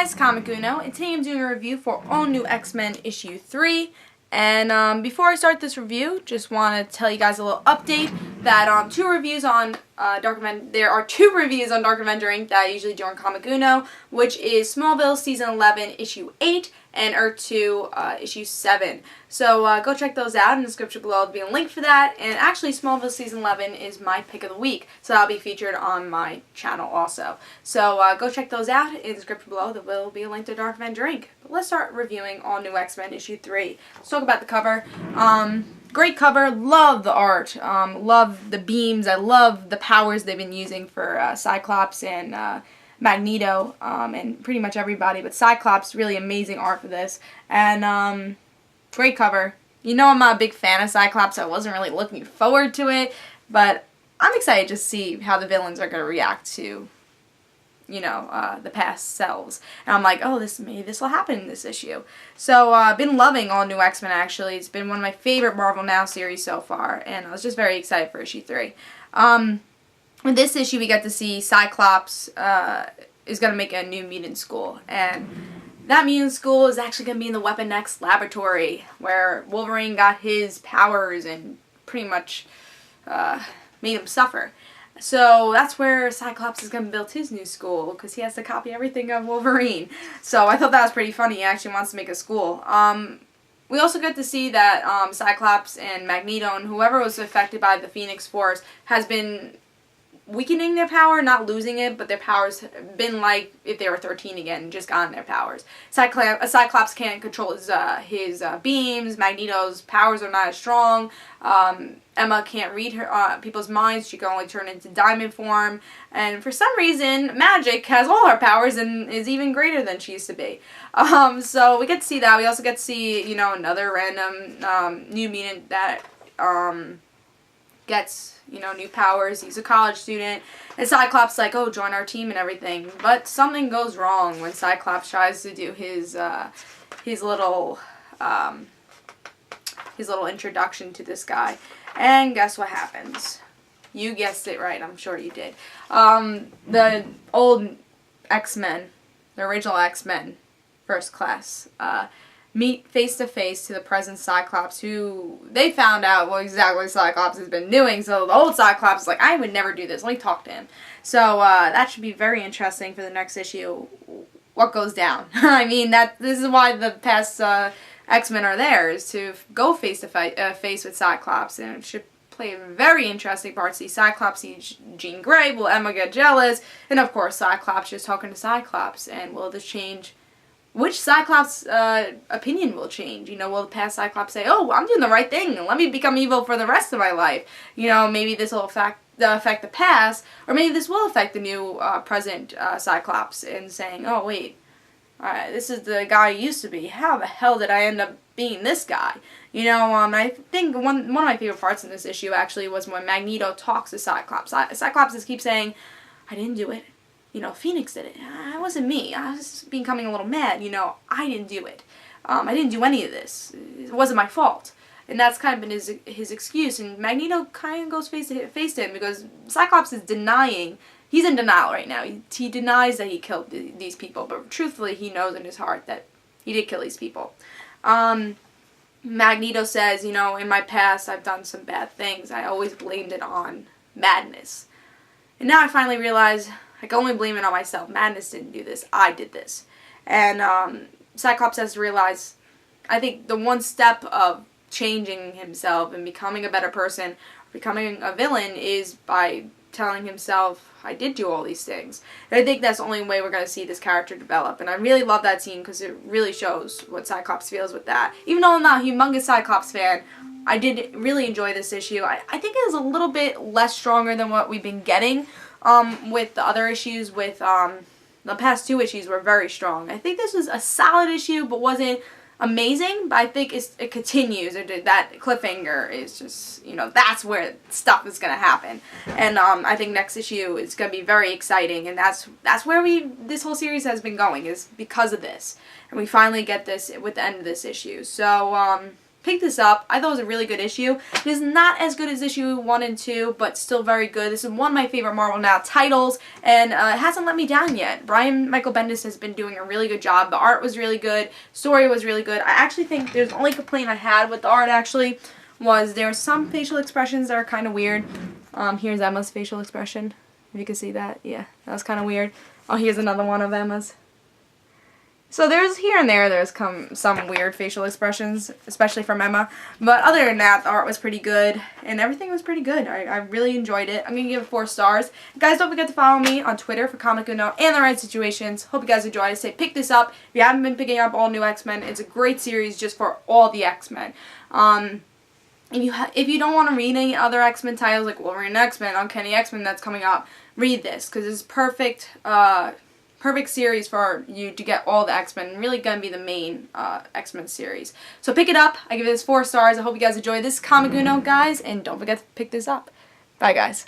guys, Comic Uno, and today I'm doing a review for All New X-Men issue 3. And before I start this review, just want to tell you guys a little update that there are two reviews on Dark Avenger Inc. that I usually do on Comic Uno, which is Smallville Season 11 issue 8 and Earth 2 issue 7. So go check those out. In the description below will be a link for that. And actually, Smallville Season 11 is my pick of the week, so that'll be featured on my channel also. So go check those out. In the description below there will be a link to Dark Avenger Inc. But let's start reviewing All New X-Men issue 3. Let's talk about the cover. Great cover. Love the art. Love the beams. I love the powers they've been using for Cyclops and Magneto, and pretty much everybody, but Cyclops, really amazing art for this, and great cover. You know I'm not a big fan of Cyclops, so I wasn't really looking forward to it, but I'm excited to see how the villains are going to react to, you know, the past selves, and I'm like, oh, maybe this will happen in this issue. So I've been loving All New X-Men, actually. It's been one of my favorite Marvel Now series so far, and I was just very excited for issue 3. In this issue, we get to see Cyclops is going to make a new mutant school, and that mutant school is actually going to be in the Weapon X laboratory, where Wolverine got his powers and pretty much made him suffer. So that's where Cyclops is going to build his new school, because he has to copy everything of Wolverine. So I thought that was pretty funny. He actually wants to make a school. We also get to see that Cyclops and Magneto and whoever was affected by the Phoenix Force has been weakening their power, not losing it, but their powers have been like if they were 13 again, just gotten their powers. Cyclops can't control his beams. Magneto's powers are not as strong. Emma can't read people's minds. She can only turn into diamond form. And for some reason, Magic has all her powers and is even greater than she used to be. So we get to see that. We also get to see, you know, another random new mutant that gets, you know, new powers. He's a college student, and Cyclops like, oh, join our team and everything. But something goes wrong when Cyclops tries to do his little introduction to this guy. And guess what happens? You guessed it right. I'm sure you did. The old X-Men, the original X-Men, First Class, meet face-to-face to the present Cyclops, who they found out what exactly Cyclops has been doing. So the old Cyclops is like, I would never do this. Let me talk to him. So that should be very interesting for the next issue. What goes down? I mean, this is why the past X-Men are there, is to go face-to-face with Cyclops, and it should play a very interesting part. See Cyclops see Jean Grey. Will Emma get jealous? And of course, Cyclops just talking to Cyclops. And will this change? Which Cyclops' opinion will change? You know, will the past Cyclops say, oh, I'm doing the right thing, let me become evil for the rest of my life? You know, maybe this will affect the past, or maybe this will affect the new present Cyclops, in saying, oh, wait, this is the guy I used to be. How the hell did I end up being this guy? You know, I think one of my favorite parts in this issue, actually, was when Magneto talks to Cyclops. Cyclops just keeps saying, I didn't do it. You know, Phoenix did it. It wasn't me. I was becoming a little mad. You know, I didn't do it. I didn't do any of this. It wasn't my fault. And that's kind of been his excuse. And Magneto kind of goes face to him, because Cyclops is denying. He's in denial right now. He denies that he killed these people. But truthfully, he knows in his heart that he did kill these people. Magneto says, you know, in my past, I've done some bad things. I always blamed it on madness. And now I finally realize I can only blame it on myself. Madness didn't do this. I did this. And Cyclops has to realize, I think the one step of changing himself and becoming a better person, becoming a villain, is by telling himself, I did do all these things. And I think that's the only way we're going to see this character develop. And I really love that scene, because it really shows what Cyclops feels with that. Even though I'm not a humongous Cyclops fan, I did really enjoy this issue. I think it is a little bit less stronger than what we've been getting with the other issues. With the past two issues were very strong. I think this was a solid issue, but wasn't amazing. But I think it continues. That cliffhanger is just, you know, that's where stuff is going to happen. And I think next issue is going to be very exciting. And that's where this whole series has been going, is because of this. And we finally get this with the end of this issue. So pick this up. I thought it was a really good issue. It is not as good as issue 1 and 2, but still very good. This is one of my favorite Marvel Now titles, and it hasn't let me down yet. Brian Michael Bendis has been doing a really good job. The art was really good. Story was really good. I actually think there's only complaint I had with the art, actually, was there were some facial expressions that are kind of weird. Here's Emma's facial expression. If you can see that. Yeah, that was kind of weird. Oh, here's another one of Emma's. So there's here and there's some weird facial expressions, especially from Emma. But other than that, the art was pretty good, and everything was pretty good. I really enjoyed it. I'm going to give it 4 stars. Guys, don't forget to follow me on Twitter for Comic Uno and The Right Situations. Hope you guys enjoyed. I say pick this up. If you haven't been picking up all new X-Men, it's a great series just for all the X-Men. If you don't want to read any other X-Men titles, like Wolverine X-Men, Uncanny X-Men that's coming up, read this, because it's perfect series for you to get all the X-Men, and really going to be the main X-Men series. So pick it up. I give this 4 stars. I hope you guys enjoy this Comic Uno, guys, and don't forget to pick this up. Bye, guys.